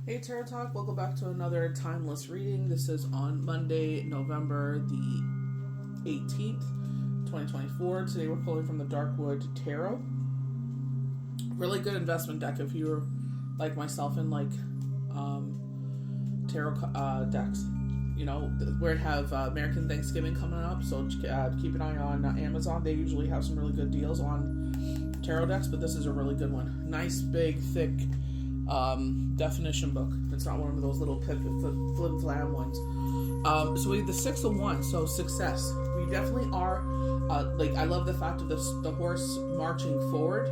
Hey Tarot Talk, welcome back to another timeless reading. This is on Monday, November the 18th, 2024. Today we're pulling from the Darkwood Tarot. Really good investment deck if you're like myself and like tarot decks. You know, we have American Thanksgiving coming up, so keep an eye on Amazon. They usually have some really good deals on tarot decks, but this is a really good one. Nice, big, thick definition book. It's not one of those little flim flam ones. So we have the Six of Wands, so success. We definitely are I love the fact of the horse marching forward.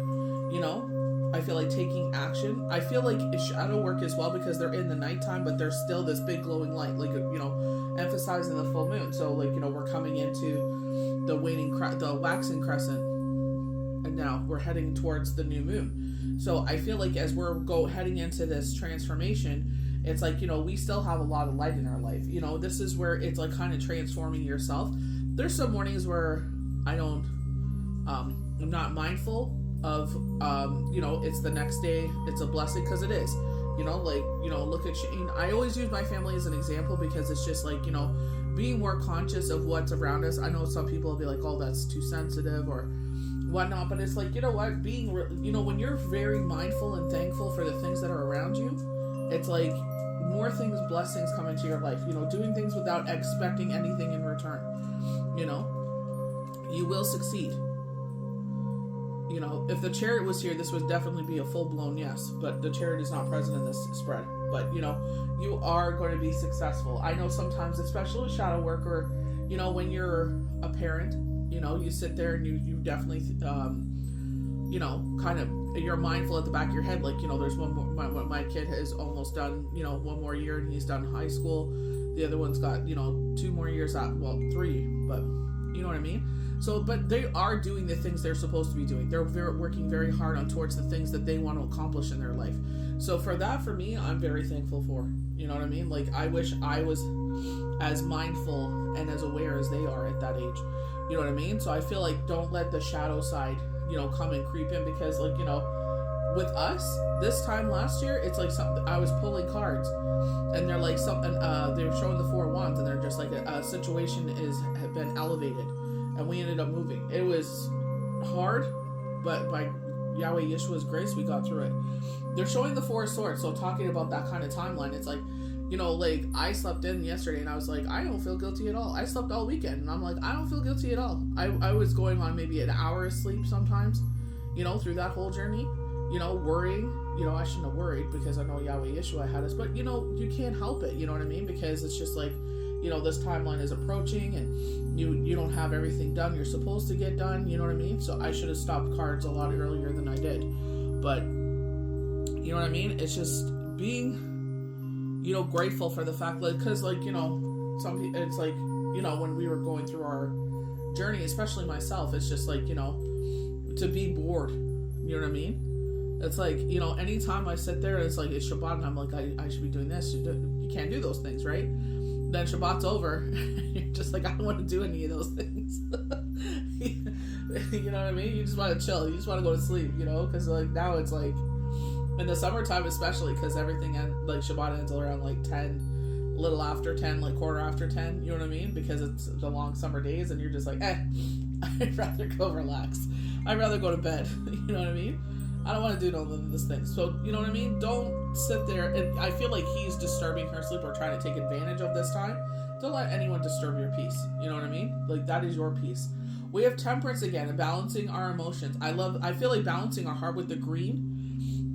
You know, I feel like taking action. I feel like it's shadow work as well because they're in the nighttime, but there's still this big glowing light, like, you know, emphasizing the full moon. So like, you know, we're coming into the the waxing crescent, and now we're heading towards the new moon. So I feel like as we're heading into this transformation, it's like, you know, we still have a lot of light in our life. You know, this is where it's like kind of transforming yourself. There's some mornings where I'm not mindful of, you know, it's the next day, it's a blessing, because it is. You know, like, you know, look at Shane. I always use my family as an example because it's just like, you know, being more conscious of what's around us. I know some people will be like, oh, that's too sensitive or whatnot, but it's like, you know what, you know, when you're very mindful and thankful for the things that are around you, it's like more things, blessings come into your life. You know, doing things without expecting anything in return. You know, you will succeed. You know, if the Chariot was here, this would definitely be a full-blown yes, but the Chariot is not present in this spread. But, you know, you are going to be successful. I know sometimes, especially with shadow work, or, you know, when you're a parent, you know, you sit there and you definitely, you know, kind of, you're mindful at the back of your head, like, you know, there's one more, my kid has almost done, you know, one more year and he's done high school. The other one's got, you know, 2 more years out, well, 3, but you know what I mean? So, but they are doing the things they're supposed to be doing. They're working very hard on towards the things that they want to accomplish in their life. So for that, for me, I'm very thankful for, you know what I mean? Like, I wish I was as mindful and as aware as they are at that age. You know what I mean? So I feel like don't let the shadow side, you know, come and creep in, because, like, you know, with us, this time last year, it's like something, I was pulling cards and they're like something, they're showing the 4 of Wands and they're just like a situation have been elevated and we ended up moving. It was hard, but by Yahweh Yeshua's grace, we got through it. They're showing the 4 of Swords, so talking about that kind of timeline, it's like, you know, like, I slept in yesterday and I was like, I don't feel guilty at all. I slept all weekend and I'm like, I don't feel guilty at all. I was going on maybe an hour of sleep sometimes, you know, through that whole journey, you know, worrying. You know, I shouldn't have worried because I know Yahweh Yeshua had us, but, you know, you can't help it, you know what I mean? Because it's just like, you know, this timeline is approaching and you don't have everything done you're supposed to get done, you know what I mean? So I should have stopped cards a lot earlier than I did. But, you know what I mean? It's just being, you know, grateful for the fact, like, because, like, you know, some people, it's like, you know, when we were going through our journey, especially myself, it's just like, you know, to be bored, you know what I mean? It's like, you know, anytime I sit there and it's like, it's Shabbat and I'm like, I should be doing this, you can't do those things, right? Then Shabbat's over, you're just like, I don't want to do any of those things. You know what I mean? You just want to chill, you just want to go to sleep, you know, because, like, now it's like, in the summertime especially, because everything like Shabbat ends around like 10, a little after 10, like quarter after 10, you know what I mean? Because it's the long summer days and you're just like, I'd rather go relax. I'd rather go to bed. You know what I mean? I don't want to do none of this thing. So, you know what I mean? Don't sit there. And I feel like he's disturbing her sleep or trying to take advantage of this time. Don't let anyone disturb your peace. You know what I mean? Like, that is your peace. We have Temperance again and balancing our emotions. I feel like balancing our heart with the green.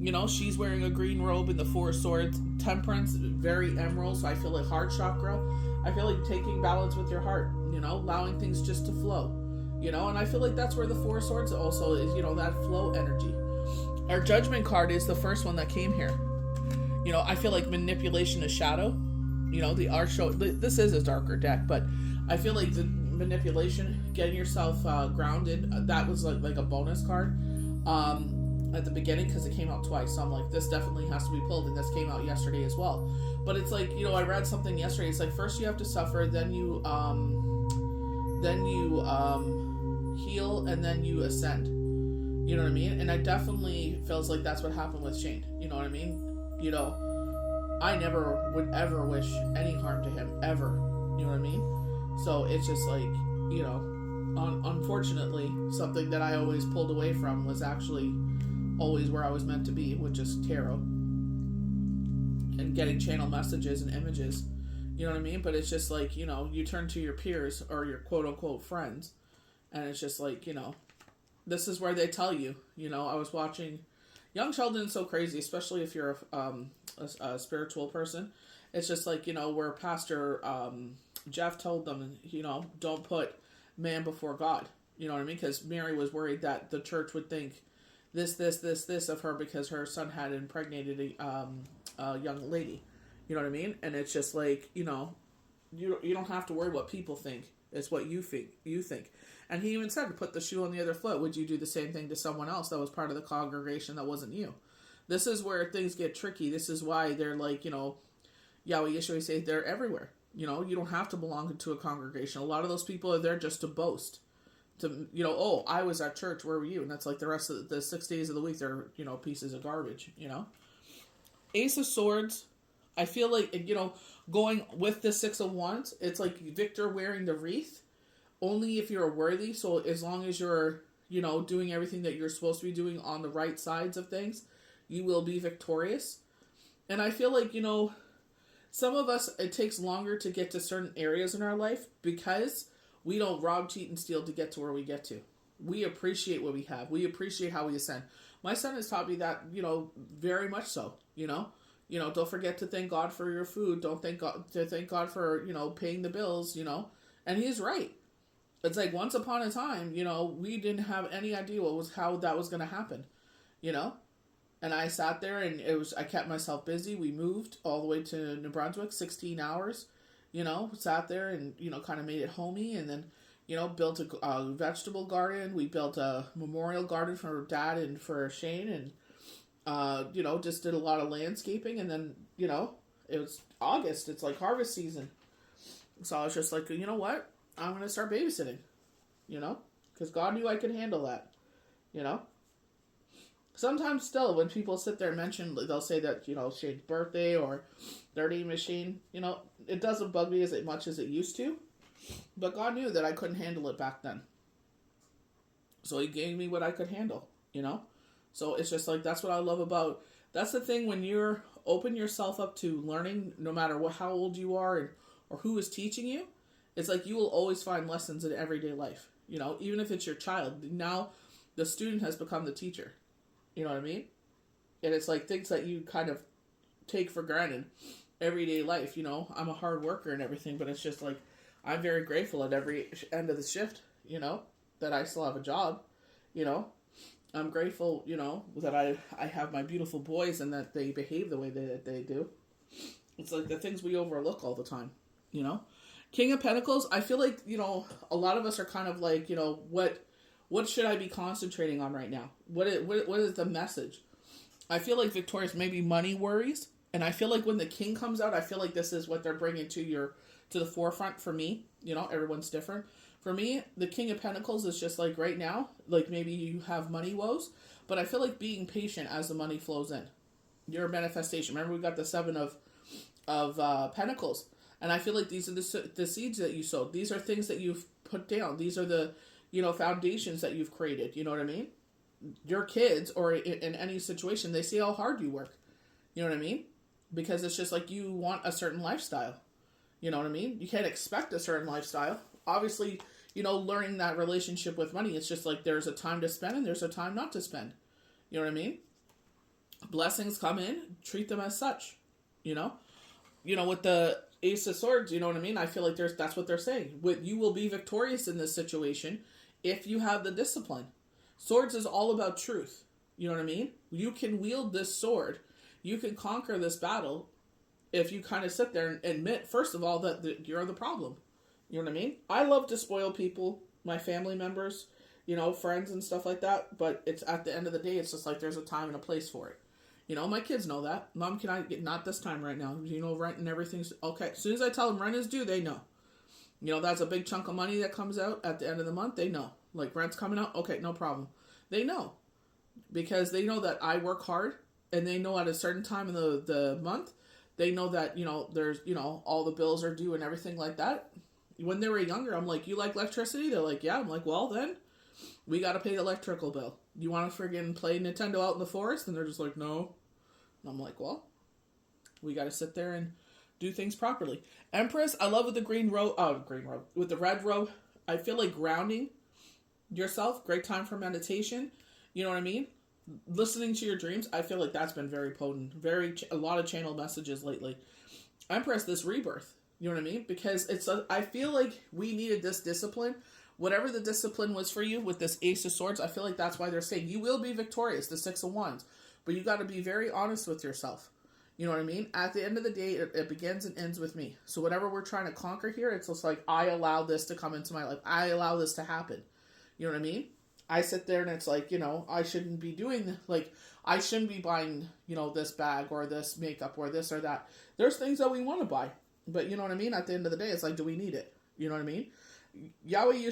You know, she's wearing a green robe in the 4 of Swords. Temperance, very emerald, so I feel like heart chakra. I feel like taking balance with your heart, you know, allowing things just to flow, you know, and I feel like that's where the 4 of Swords also is, you know, that flow energy. Our Judgment card is the first one that came here. You know, I feel like manipulation is shadow. You know, the art show, this is a darker deck, but I feel like the manipulation, getting yourself grounded, that was like a bonus card. At the beginning, because it came out twice, so I'm like, this definitely has to be pulled, and this came out yesterday as well. But it's like, you know, I read something yesterday, it's like, first you have to suffer, then you heal, and then you ascend. You know what I mean? And I definitely feels like that's what happened with Shane. You know what I mean? You know, I never would ever wish any harm to him, ever. You know what I mean? So it's just like, you know, unfortunately, something that I always pulled away from was actually always where I was meant to be, which is tarot. And getting channel messages and images. You know what I mean? But it's just like, you know, you turn to your peers or your quote-unquote friends, and it's just like, you know, this is where they tell you. You know, I was watching... Young Sheldon's so crazy, especially if you're a spiritual person. It's just like, you know, where Pastor Jeff told them, you know, don't put man before God. You know what I mean? Because Mary was worried that the church would think this of her because her son had impregnated a young lady. You know what I mean? And it's just like, you know, you don't have to worry what people think. It's what you think. And he even said to put the shoe on the other foot. Would you do the same thing to someone else that was part of the congregation that wasn't you? This is where things get tricky. This is why they're like, you know, Yahweh Yeshua say they're everywhere. You know, you don't have to belong to a congregation. A lot of those people are there just to boast. To, you know, oh, I was at church, where were you? And that's like the rest of the 6 days of the week, they're, you know, pieces of garbage, you know? Ace of Swords, I feel like, you know, going with the Six of Wands, it's like Victor wearing the wreath, only if you're worthy. So as long as you're, you know, doing everything that you're supposed to be doing on the right sides of things, you will be victorious. And I feel like, you know, some of us, it takes longer to get to certain areas in our life because we don't rob, cheat, and steal to get to where we get to. We appreciate what we have. We appreciate how we ascend. My son has taught me that, you know, very much so, you know. You know, don't forget to thank God for your food. Don't thank God for, you know, paying the bills, you know. And he's right. It's like once upon a time, you know, we didn't have any idea how that was going to happen, you know. And I sat there and I kept myself busy. We moved all the way to New Brunswick, 16 hours, you know, sat there and, you know, kind of made it homey, and then, you know, built a vegetable garden. We built a memorial garden for Dad and for Shane, and, you know, just did a lot of landscaping. And then, you know, it was August. It's like harvest season. So I was just like, you know what? I'm going to start babysitting, you know, because God knew I could handle that, you know. Sometimes still, when people sit there and mention, they'll say that, you know, Shane's birthday or their name is Shane, you know, it doesn't bug me as much as it used to. But God knew that I couldn't handle it back then. So he gave me what I could handle, you know. So it's just like, that's what I love about, that's the thing when you're open yourself up to learning, no matter how old you are or who is teaching you. It's like you will always find lessons in everyday life, you know, even if it's your child. Now the student has become the teacher. You know what I mean? And it's like things that you kind of take for granted everyday life. You know, I'm a hard worker and everything, but it's just like I'm very grateful at every end of the shift, you know, that I still have a job. You know, I'm grateful, you know, that I have my beautiful boys and that they behave the way that they do. It's like the things we overlook all the time, you know. King of Pentacles, I feel like, you know, a lot of us are kind of like, you know, what should I be concentrating on right now? What is the message? I feel like Victoria's maybe money worries. And I feel like when the king comes out, I feel like this is what they're bringing to the forefront for me. You know, everyone's different. For me, the King of Pentacles is just like right now, like maybe you have money woes, but I feel like being patient as the money flows in. Your manifestation. Remember, we got the Seven of Pentacles. And I feel like these are the seeds that you sowed. These are things that you've put down. These are the, you know, foundations that you've created. You know what I mean? Your kids, or in any situation, they see how hard you work. You know what I mean? Because it's just like you want a certain lifestyle. You know what I mean? You can't expect a certain lifestyle. Obviously, you know, learning that relationship with money, it's just like there's a time to spend and there's a time not to spend. You know what I mean? Blessings come in, treat them as such. You know? You know, with the Ace of Swords, you know what I mean? I feel like that's what they're saying. You will be victorious in this situation if you have the discipline. Swords is all about truth. You know what I mean? You can wield this sword. You can conquer this battle if you kind of sit there and admit, first of all, that you're the problem. You know what I mean? I love to spoil people, my family members, you know, friends and stuff like that. But it's at the end of the day, it's just like there's a time and a place for it. You know, my kids know that. Mom, can I get, not this time right now. You know, rent and everything's okay. As soon as I tell them rent is due, they know. You know, that's a big chunk of money that comes out at the end of the month. They know. Like, rent's coming out. Okay, no problem. They know. Because they know that I work hard. And they know at a certain time in the month They know that, there's, all the bills are due and everything like that. When they were younger, I'm like, you like electricity? They're like, yeah. I'm like, well, then we got to pay the electrical bill. You want to friggin' play Nintendo out in the forest? And they're just like, no. And I'm like, well, we got to sit there and do things properly. Empress, I love with the green row, with the red row. I feel like grounding yourself, great time for meditation. You know what I mean? Listening to your dreams, I feel like that's been very potent. A lot of channel messages lately. Empress, this rebirth. You know what I mean? Because I feel like we needed this discipline. Whatever the discipline was for you with this Ace of Swords, I feel like that's why they're saying you will be victorious, the Six of Wands. But you got to be very honest with yourself. You know what I mean? At the end of the day, it begins and ends with me. So whatever we're trying to conquer here, it's just like, I allow this to come into my life. I allow this to happen. You know what I mean? I sit there and it's like, I shouldn't be doing, I shouldn't be buying, this bag or this makeup or this or that. There's things that we want to buy. But you know what I mean? At the end of the day, it's like, do we need it? You know what I mean? Yahweh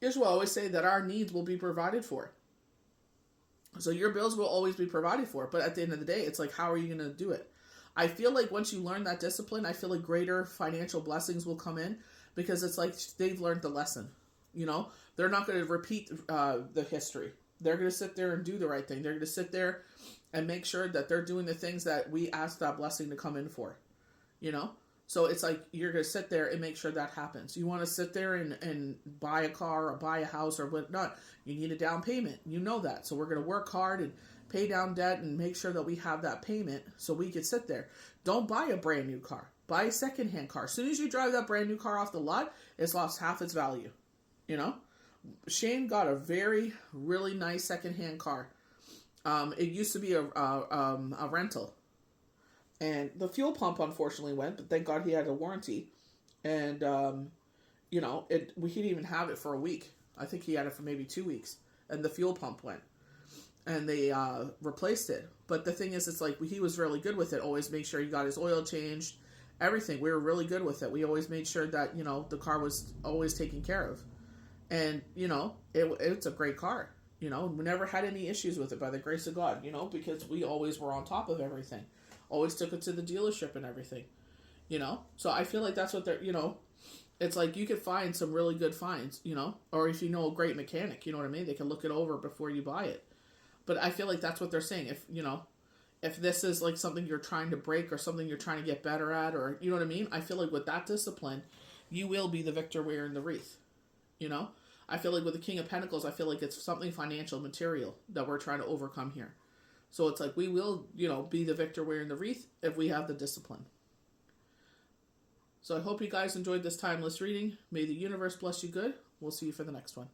Yeshua always say that our needs will be provided for. So your bills will always be provided for. But at the end of the day, it's like, how are you going to do it? I feel like once you learn that discipline, I feel like greater financial blessings will come in because it's like they've learned the lesson. They're not going to repeat the history. They're going to sit there and do the right thing. They're going to sit there and make sure that they're doing the things that we asked that blessing to come in for. So it's like you're going to sit there and make sure that happens. You want to sit there and buy a car or buy a house or whatnot. You need a down payment. You know that. So we're going to work hard and pay down debt and make sure that we have that payment so we can sit there. Don't buy a brand new car. Buy a secondhand car. As soon as you drive that brand new car off the lot, it's lost half its value. Shane got a really nice secondhand car. It used to be a rental. And the fuel pump unfortunately went, but thank God he had a warranty. And, he didn't even have it for a week. I think he had it for maybe 2 weeks. And the fuel pump went. And they replaced it. But the thing is, it's like he was really good with it. Always make sure he got his oil changed. Everything. We were really good with it. We always made sure that, the car was always taken care of. And, it's a great car. We never had any issues with it by the grace of God, because we always were on top of everything. Always took it to the dealership and everything, So I feel like that's what they're, it's like you could find some really good finds, or if you know a great mechanic, you know what I mean? They can look it over before you buy it. But I feel like that's what they're saying. If this is like something you're trying to break or something you're trying to get better at, or, you know what I mean? I feel like with that discipline, you will be the victor wearing the wreath, I feel like with the King of Pentacles, I feel like it's something financial, material that we're trying to overcome here. So it's like we will, be the victor wearing the wreath if we have the discipline. So I hope you guys enjoyed this timeless reading. May the universe bless you good. We'll see you for the next one.